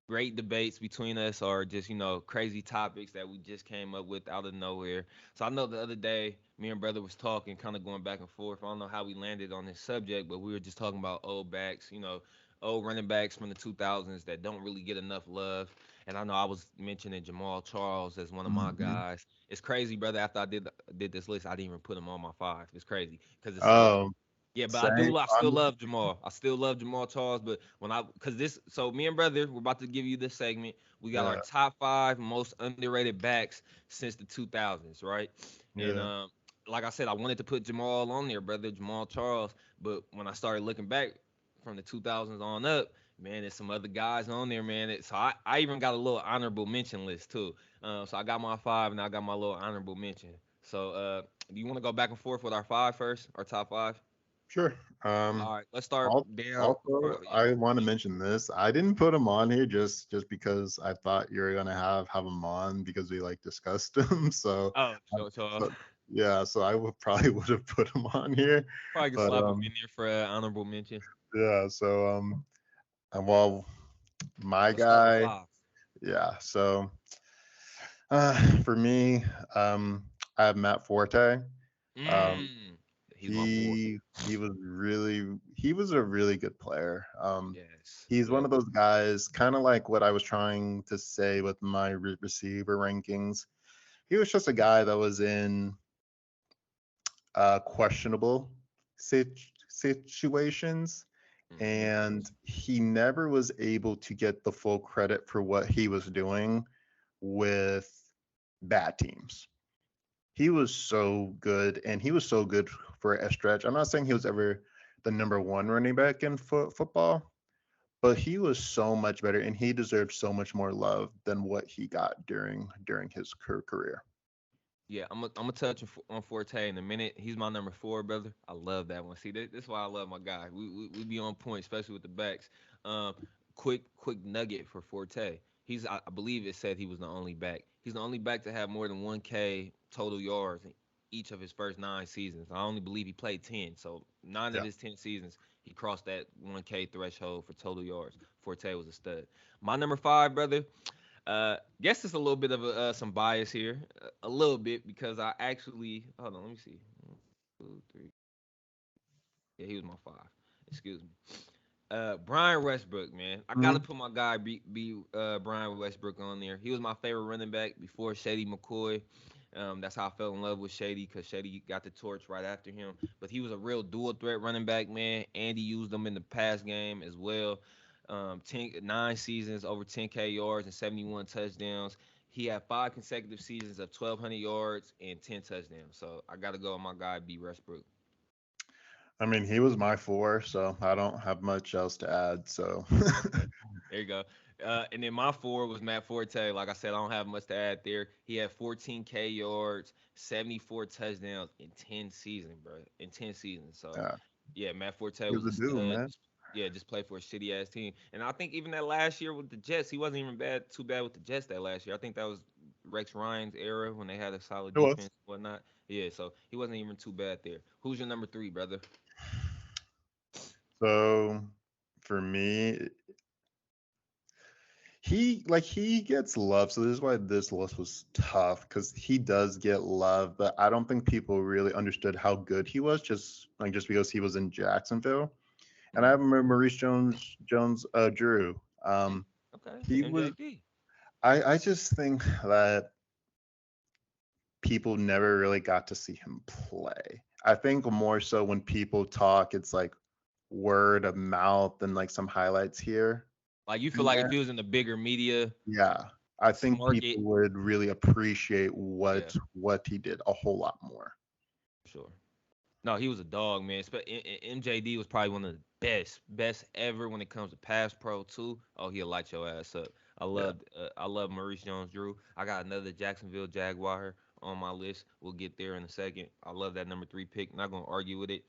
great debates between us or just crazy topics that we just came up with out of nowhere. So I know the other day me and brother was talking, kind of going back and forth. I don't know how we landed on this subject, but we were just talking about old backs, old running backs from the 2000s that don't really get enough love. And I know I was mentioning Jamal Charles as one of my Mhm. guys. It's crazy, brother. After I did this list, I didn't even put him on my 5. It's crazy because it's like, Oh, yeah, but I same. do. I still love Jamal. I still love Jamal Charles. But so me and brother, we're about to give you this segment. We got our Yeah, top 5 most underrated backs since the 2000s, right? And yeah. like I said, I wanted to put Jamal on there, brother, Jamal Charles. But when I started looking back from the 2000s on up, man, there's some other guys on there, man. So I even got a little honorable mention list too. So I got my 5, and I got my little honorable mention. So do you want to go back and forth with our 5 first, our top 5? Sure. Um, All right, let's start al- down. Also, Yeah. I want to mention this. I didn't put him on here just because I thought you were gonna have him on because we like discussed him. So, Oh, uh, so so yeah, so I would probably would have put him on here, probably can but slap him in there for honorable mention. yeah. So well, my Let's start with guy, 5. yeah. So for me, I have Matt Forte. Um, Mm, he's my 4. he was a really good player. Yes. He's one Yep. of those guys, kind of like what I was trying to say with my receiver rankings. He was just a guy that was in questionable situations, Hmm. and he never was able to get the full credit for what he was doing with bad teams. He was so good, and he was so good for a stretch. I'm not saying he was ever the number one running back in football, but he was so much better, and he deserved so much more love than what he got during his career. Yeah, I'm gonna touch on Forte in a minute. He's my number 4, brother. I love that one. See, this is why I love my guy. We be on point, especially with the backs. Um, quick nugget for Forte. I believe it said he was the only back. He's the only back to have more than 1K total yards in each of his first 9 seasons. I only believe he played 10, so 9 of Yeah. his 10 seasons he crossed that 1K threshold for total yards. Forte was a stud. My number 5, brother. Guess it's a little bit of some bias here, a little bit because I actually hold on. Let me see. 1, 2, 3. Yeah, he was my 5. Excuse me. Brian Westbrook, man. I gotta Mhm. put my guy Brian Westbrook on there. He was my favorite running back before Shady McCoy. That's how I fell in love with Shady because Shady got the torch right after him. But he was a real dual threat running back, man. Andy used him in the pass game as well. 9 seasons, over 10K yards and 71 touchdowns. He had 5 consecutive seasons of 1,200 yards and 10 touchdowns. So I gotta go with my guy B Westbrook. I mean, he was my 4, so I don't have much else to add. So, Okay. There you go. And then my 4 was Matt Forte. Like I said, I don't have much to add there. He had 14K yards, 74 touchdowns in 10 seasons, bro. In 10 seasons. So, yeah, yeah, Matt Forte he was was a a dude, stud. man. Yeah, just played for a shitty ass team. And I think even that last year with the Jets, he wasn't even too bad with the Jets that last year. I think that was Rex Ryan's era when they had a solid It was. defense and whatnot. Yeah, so he wasn't even too bad there. Who's your number 3, brother? So, for me, he gets love, so this is why this list was tough because he does get love, but I don't think people really understood how good he was just because he was in Jacksonville. And I Mhm. remember Maurice Jones Drew. Okay, He was MJD. I just think that people never really got to see him play. I think more so when people talk, it's like word of mouth and like some highlights here Like you feel and like if there. he was in the bigger media Yeah, I think market, people would really appreciate yeah, what he did a whole lot more. sure. No, he was a dog, man. MJD was probably one of the best ever when it comes to pass pro too. Oh, he'll light your ass up. Yeah, I love Maurice Jones-Drew. I got another Jacksonville Jaguar on my list. We'll get there in a second. I love that number 3 pick. Not gonna argue with it.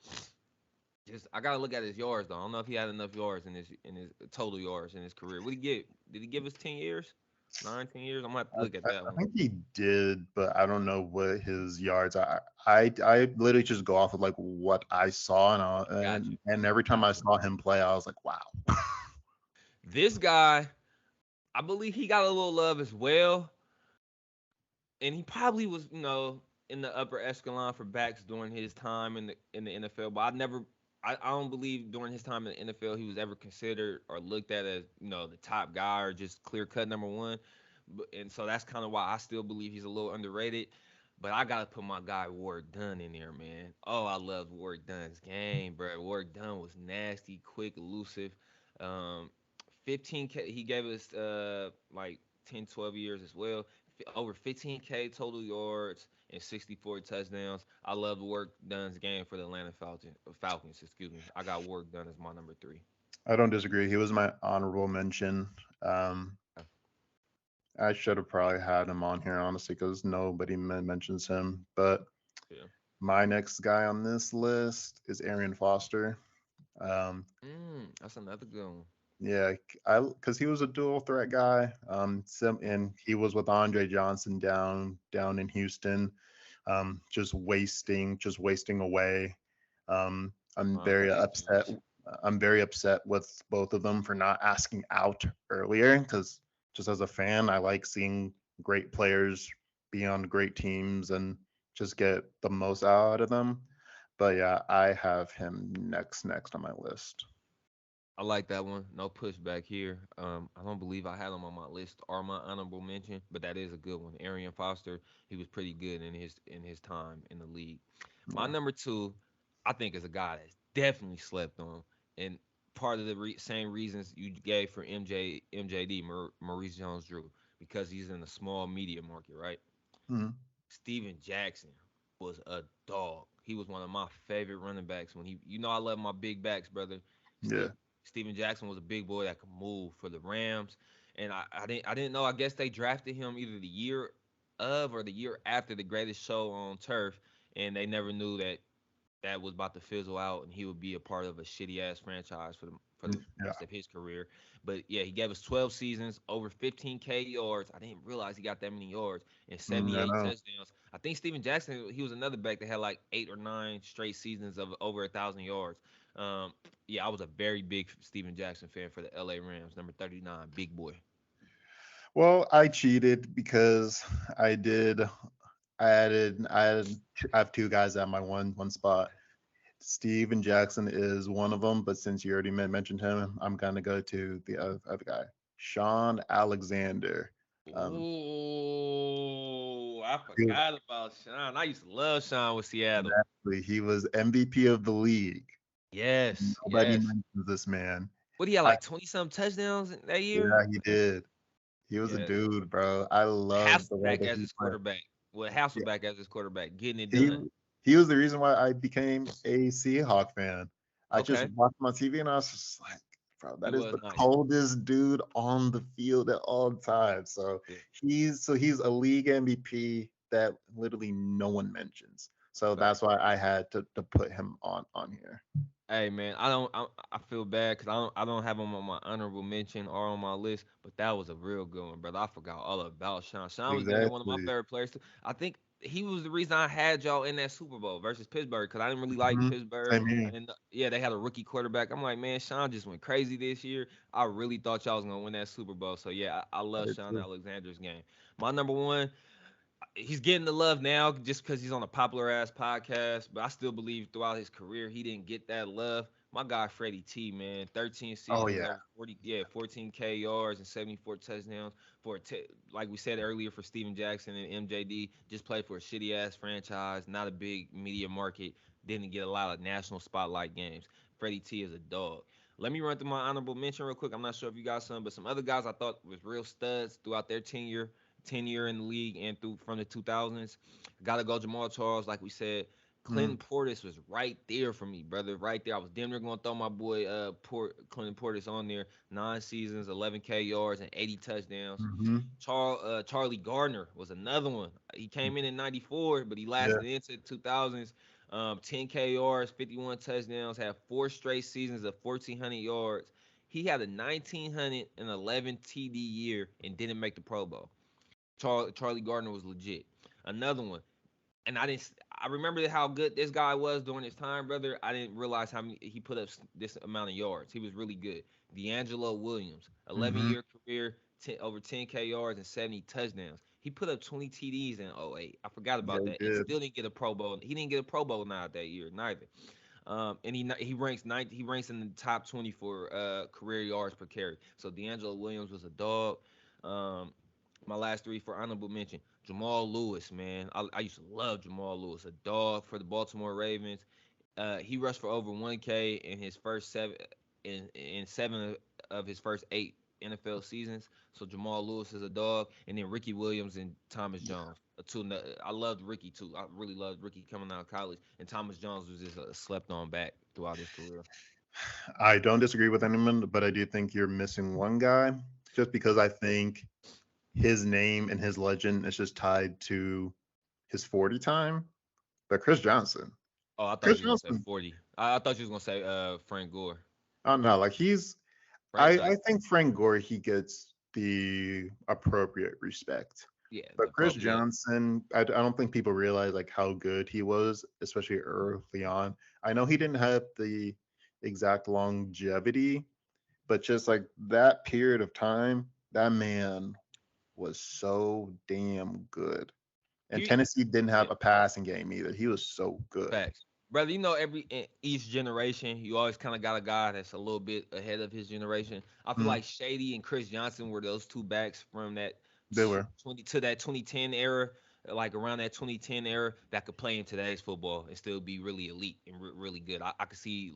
Just I gotta look at his yards though. I don't know if he had enough yards in his total yards in his career. What did he get? Did he give us 10 years? 9, 10 years? I'm gonna have to look at that I one. think he did, but I don't know what his yards are. I literally just go off of like what I saw, Got you. and every time I Got you. saw him play, I was like, wow. This guy, I believe he got a little love as well, and he probably was, in the upper echelon for backs during his time in the NFL. But I don't believe during his time in the NFL he was ever considered or looked at as the top guy or just clear cut number one. And so that's kind of why I still believe he's a little underrated. But I gotta put my guy Warwick Dunn in there, man. Oh, I love Warwick Dunn's game, bro. Warwick Dunn was nasty, quick, elusive. Um, 15K. He gave us like 10, 12 years as well. Over 15K total yards and 64 touchdowns. I love Warwick Dunn's game for the Atlanta Falcons. Excuse me. I got Warwick Dunn as my number 3. I don't disagree. He was my honorable mention. Um, I should have probably had him on here honestly because nobody mentions him. But Yeah. my next guy on this list is Arian Foster. Um, That's another good one. Yeah, I because he was a dual threat guy. And he was with Andre Johnson down in Houston, just wasting away. I'm Andre very upset. Johnson. I'm very upset with both of them for not asking out earlier. Because just as a fan, I like seeing great players be on great teams and just get the most out of them. But yeah, I have him next on my list. I like that one. No pushback here. I don't believe I had him on my list or my honorable mention, but that is a good one. Arian Foster, he was pretty good in his time in the league. My Yeah. number 2, I think, is a guy that's definitely slept on, and part of the same reasons you gave for MJD Maurice Jones-Drew, because he's in a small media market, right? Mhm. Steven Jackson was a dog. He was one of my favorite running backs when I love my big backs, brother. Yeah. Steve Steven Jackson was a big boy that could move for the Rams, and I didn't know. I guess they drafted him either the year of or the year after the greatest show on turf, and they never knew that was about to fizzle out and he would be a part of a shitty ass franchise for the Yeah. rest of his career. But yeah, he gave us 12 seasons, over 15K yards. I didn't realize he got that many yards and I 78 know. touchdowns. I think Steven Jackson, he was another back that had like 8 or 9 straight seasons of over 1,000 yards. Um, yeah, I was a very big Steven Jackson fan for the LA Rams, number 39, big boy. Well, I cheated because I did. I have two guys at my one spot. Steven Jackson is one of them, but since you already mentioned him, I'm gonna go to the other guy, Sean Alexander. Um, Oh, I he was, forgot about Sean. I used to love Sean with Seattle. exactly, he was MVP of the league. Yes, Nobody yes. mentions this man. What he had I, like 20 some touchdowns that year? yeah, he did. He was a Yes. dude, bro. I love the way Hasselback that as he his played. quarterback. Well, Hasselback as his quarterback, getting it He done. he was the reason why I became a Seahawk fan. I just Okay. watched him on TV and I was just like, bro, He that is was the nice. coldest dude on the field at all times. So Yeah. he's a league MVP that literally no one mentions. So that's Facts. why I had to put him on here. Hey man, I feel bad because I don't have him on my honorable mention or on my list, but that was a real good one, brother. I forgot all about Sean. Sean was damn near one of my Exactly. favorite players too. I think he was the reason I had y'all in that Super Bowl versus Pittsburgh because I didn't really like Mhm. Pittsburgh. Same here. And yeah, they had a rookie quarterback. I'm like, man, Sean just went crazy this year. I really thought y'all was gonna win that Super Bowl. So yeah, I I love did Sean too. Alexander's game. My number one, he's getting the love now just because he's on a popular ass podcast. But I still believe throughout his career he didn't get that love. My guy Freddie T, man, 13 Oh seasons, yeah. over 40, yeah, 14K yards and 74 touchdowns like we said earlier for Steven Jackson and MJD. Just played for a shitty ass franchise, not a big media market, didn't get a lot of national spotlight games. Freddie T is a dog. Let me run through my honorable mention real quick. I'm not sure if you got some, but some other guys I thought was real studs throughout their tenure in the league and through from the 2000s. Gotta go Jamal Charles, like we said. Clinton Mm, Portis was right there for me, brother. Right there. I was damn near gonna throw my boy Clinton Portis on there. 9 seasons, 11K yards, and 80 touchdowns. mhm. Charlie Gardner was another one. He came in '94, but he Yeah. lasted into the 2000s. 10K yards, 51 touchdowns, had 4 straight seasons of 1,400 yards. He had a 1,911 TD year and didn't make the Pro Bowl. Charlie Gardner was legit. Another one, and I didn't. I remember how good this guy was during his time, brother. I didn't realize how many, he put up this amount of yards. He was really good. D'Angelo Williams, 11 Mhm. year career, over 10K yards and 70 touchdowns. He put up 20 TDs in '08. I forgot Yeah, about he that, and did. still didn't get a Pro Bowl. He didn't get a Pro Bowl now that year neither. And he ranks in the top 20 for career yards per carry. So D'Angelo Williams was a dog. Um, my last three for honorable mention: Jamal Lewis, man. I used to love Jamal Lewis, a dog for the Baltimore Ravens. He rushed for over 1K in his first in seven of his first 8 NFL seasons. So Jamal Lewis is a dog, and then Ricky Williams and Thomas Jones. I loved Ricky too. I really loved Ricky coming out of college, and Thomas Jones was just a slept on back throughout his career. I don't disagree with anyone, but I do think you're missing one guy just because I think his name and his legend is just tied to his 40 time. But Chris Johnson. Oh, I thought Chris you was gonna say Johnson. 40. I thought you was gonna say Frank Gore. I don't know. Like he's Franchise. I think Frank Gore he gets the appropriate respect. Yeah, But the Chris pro. Yeah, Johnson, I don't think people realize like how good he was, especially early on. I know he didn't have the exact longevity, but just like that period of time, that man was so damn good. And he. Tennessee didn't Yeah, have a passing game either. He was so good. facts, brother. You know, each generation, you always kind of got a guy that's a little bit ahead of his generation. I feel Mhm. like Shady and Chris Johnson were those two backs from that They were. 20 to that 2010 era, like around that 2010 era, that could play in today's football and still be really elite and really good. I could see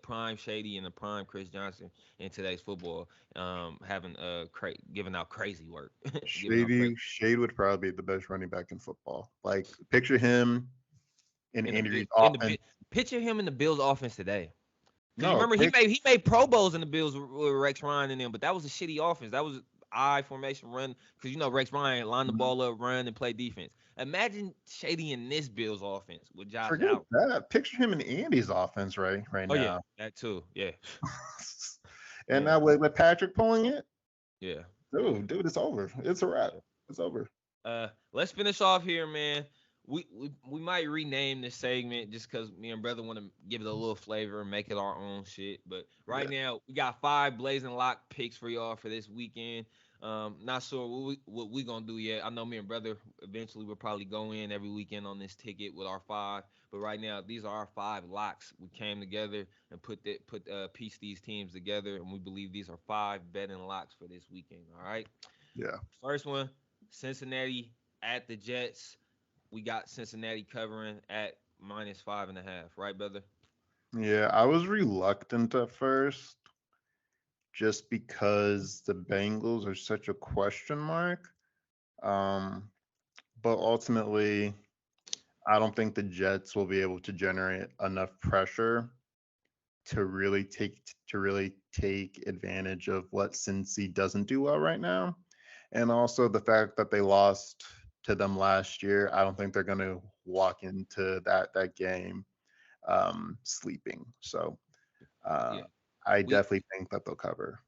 prime Shady and the prime Chris Johnson in today's football, having giving out crazy work, giving out crazy Shade would probably be the best running back in football. Like picture him in in the Andy bit Reid's in the offense. bit. Picture him in the Bills offense today. Because you No, remember he made Pro Bowls in the Bills with Rex Ryan and them, but that was a shitty offense. That was I formation run because you know Rex Ryan line the ball up, run and play defense. Imagine Shady in this Bills offense with Josh forget Allen. that. Picture him in Andy's offense right Oh yeah, now. that too. Yeah, And man. now with Patrick pulling it, Yeah, yeah, dude, it's over. It's a wrap. yeah. It's over. Let's finish off here, man. We might rename this segment just because me and brother want to give it a little flavor and make it our own shit. But Yeah. right now, we got 5 blazing lock picks for y'all for this weekend. Not sure what we gonna do yet. I know me and brother eventually will probably go in every weekend on this ticket with our 5. But right now, these are our 5 locks. We came together and piece these teams together, and we believe these are 5 betting locks for this weekend. All right. Yeah. First one, Cincinnati at the Jets. We got Cincinnati covering at -5.5, right, brother? Yeah. I was reluctant at first just because the Bengals are such a question mark. Um, but ultimately, I don't think the Jets will be able to generate enough pressure to really take advantage of what Cincy doesn't do well right now. And also the fact that they lost to them last year, I don't think they're going to walk into that game sleeping. So uh, Yeah, I we definitely think that they'll cover.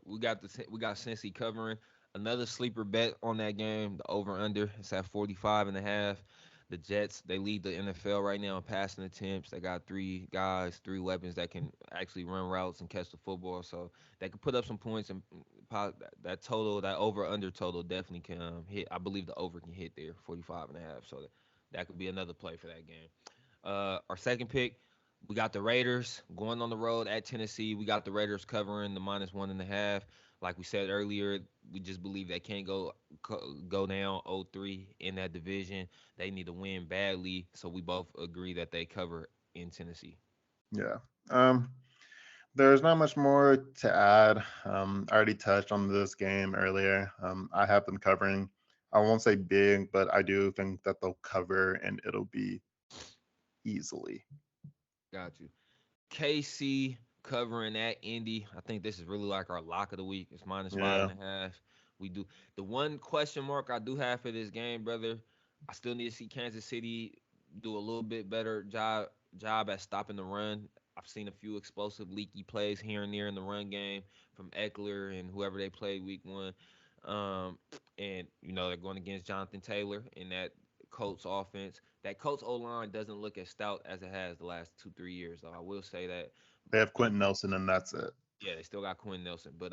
we got Cincy covering. Another sleeper bet on that game, the over under, it's at 45.5. The Jets, they lead the NFL right now in passing attempts. They got three guys, three weapons that can actually run routes and catch the football. So they can put up some points and that total, that over under total definitely can hit. I believe the over can hit there, 45.5. So that could be another play for that game. Our second pick, we got the Raiders going on the road at Tennessee. We got the Raiders covering the -1.5. Like we said earlier, we just believe they can't go down 0-3 in that division. They need to win badly. So we both agree that they cover in Tennessee. Yeah. Um, there's not much more to add. I already touched on this game earlier. I have them covering. I won't say big, but I do think that they'll cover and it'll be easily. Got you. KC covering at Indy. I think this is really like our lock of the week. It's minus five Yeah. and a half. We do the one question mark I do have for this game, brother. I still need to see Kansas City do a little bit better job at stopping the run. I've seen a few explosive leaky plays here and there in the run game from Eckler and whoever they played week 1. Um, and they're going against Jonathan Taylor in that Colts offense. That Colts O line doesn't look as stout as it has the last 2-3 years, though. I will say that. They have Uh, Quentin Nelson and that's it. yeah, they still got Quinn Nelson, but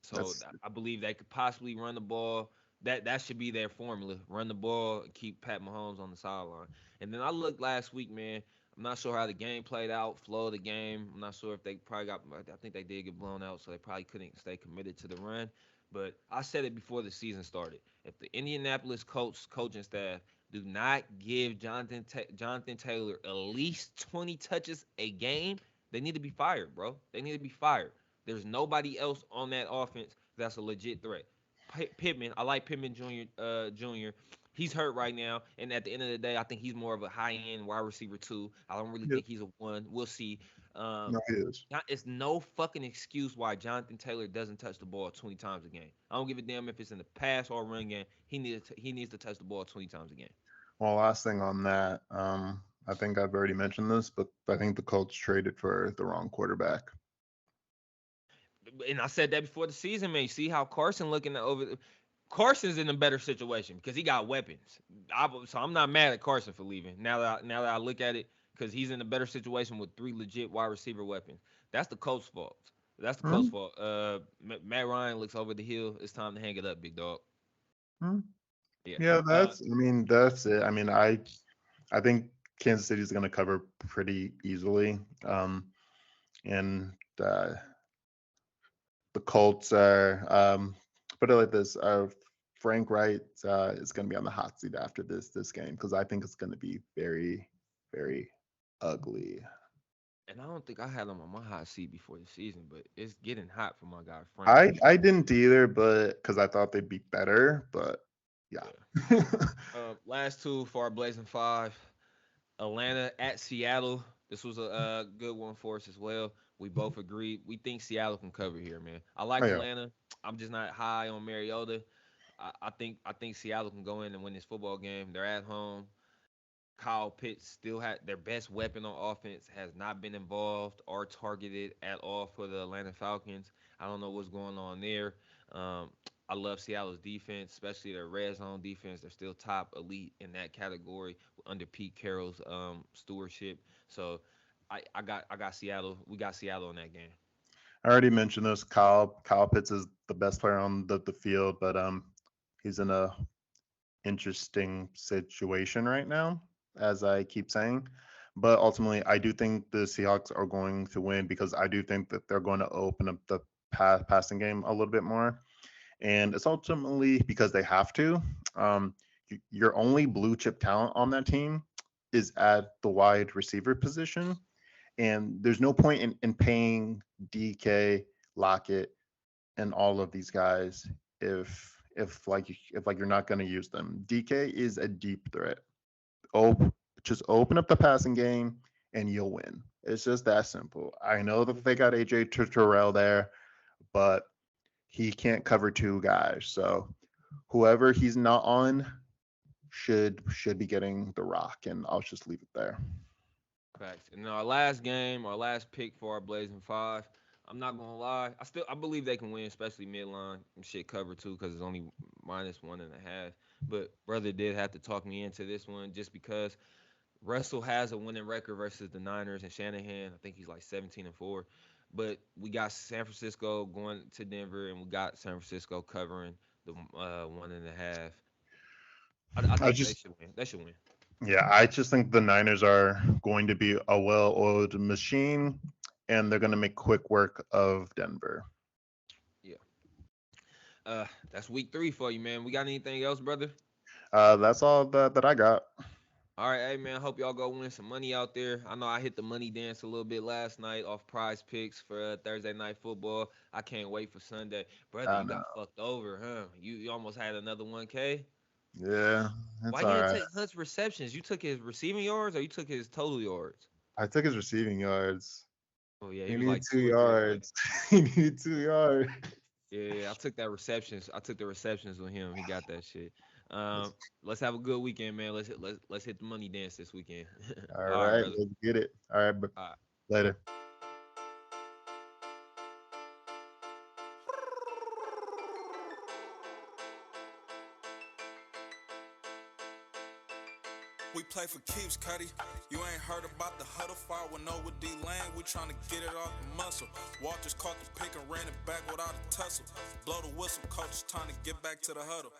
so That's I believe they could possibly run the ball. That should be their formula: run the ball, keep Pat Mahomes on the sideline. And then I looked last week, man. I'm not sure how the game played out, flow of the game. I'm not sure if they probably got. I think they did get blown out, so they probably couldn't stay committed to the run. But I said it before the season started. If the Indianapolis Colts coaching staff do not give Jonathan Taylor at least 20 touches a game, they need to be fired, bro. They need to be fired. There's nobody else on that offense that's a legit threat. Pittman, I like Pittman Jr. He's hurt right now, and at the end of the day, I think he's more of a high-end wide receiver too. I don't really yeah. think he's a one. We'll see. Um, No, he is. it's no fucking excuse why Jonathan Taylor doesn't touch the ball 20 times a game. I don't give a damn if it's in the pass or run game. He needs to touch the ball 20 times a game. Well, last thing on that, I think I've already mentioned this, but I think the Colts traded for the wrong quarterback. And I said that before the season, man. You see how Carson looking over. Carson's in a better situation because he got weapons. So I'm not mad at Carson for leaving. Now that I look at it, because he's in a better situation with three legit wide receiver weapons. That's the Colts' fault. That's the Colts' Hmm? fault. Matt Ryan looks over the hill. It's time to hang it up, big dog. Hmm? Yeah. Yeah, that's it. I think Kansas City is going to cover pretty easily. And the Colts are, put it like this, Frank Wright is going to be on the hot seat after this game because I think it's going to be very, very ugly. And I don't think I had him on my hot seat before the season, but it's getting hot for my guy Frank I for I sure. didn't either, but because I thought they'd be better, but yeah. Yeah. Last two for our Blazing Five. Atlanta at Seattle. This was a good one for us as well. We both agreed. We think Seattle can cover here, man. I Oh like yeah. Atlanta. I'm just not high on Mariota. I think Seattle can go in and win this football game. They're at home. Kyle Pitts still had their best weapon on offense has not been involved or targeted at all for the Atlanta Falcons. I don't know what's going on there. Um, I love Seattle's defense, especially their red zone defense. They're still top elite in that category under Pete Carroll's stewardship. So I got Seattle. We got Seattle in that game. I already mentioned this. Kyle Pitts is the best player on the field, but he's in a interesting situation right now, as I keep saying. But ultimately, I do think the Seahawks are going to win because I do think that they're going to open up the passing game a little bit more. And it's ultimately because they have to. Your only blue chip talent on that team is at the wide receiver position. And there's no point in paying DK, Lockett, and all of these guys if you're not going to use them. DK is a deep threat. Oh, just open up the passing game and you'll win. It's just that simple. I know that they got AJ Terrell there, but he can't cover two guys. So whoever he's not on should be getting the rock, and I'll just leave it there. Facts. And our last game, our last pick for our Blazing Five, I'm not gonna lie. I believe they can win, especially midline and shit cover too, because it's only -1.5. But brother did have to talk me into this one just because Russell has a winning record versus the Niners and Shanahan. I think he's like 17-4. But we got San Francisco going to Denver, and we got San Francisco covering the 1.5. I I think they just should win. They should win. Yeah, I just think the Niners are going to be a well-oiled machine, and they're going to make quick work of Denver. Yeah. That's week 3 for you, man. We got anything else, brother? That's all that I got. All right, hey man, hope y'all go win some money out there. I know I hit the money dance a little bit last night off Prize Picks for Thursday night football. I can't wait for Sunday, brother. I You know. got fucked over, huh? You almost had another 1K. Yeah, Why it's you all didn't right. take Hunt's receptions? You took his receiving yards or you took his total yards? I took his receiving yards. Oh yeah, he He was needed like two 2 or 3 away. yards. He needed 2 yards. Yeah, I took that receptions. I took the receptions with him. He got that shit. Let's have a good weekend, man. Let's hit the money dance this weekend. All All right, right, brother. let's get it. All right, but All right. later. We play for keeps, Cuddy. You ain't heard about the Huddle fire with no with D-Lane. We tryna get it off the muscle. Walters caught the pick and ran it back without a tussle. Blow the whistle, coach is trying to get back to the huddle.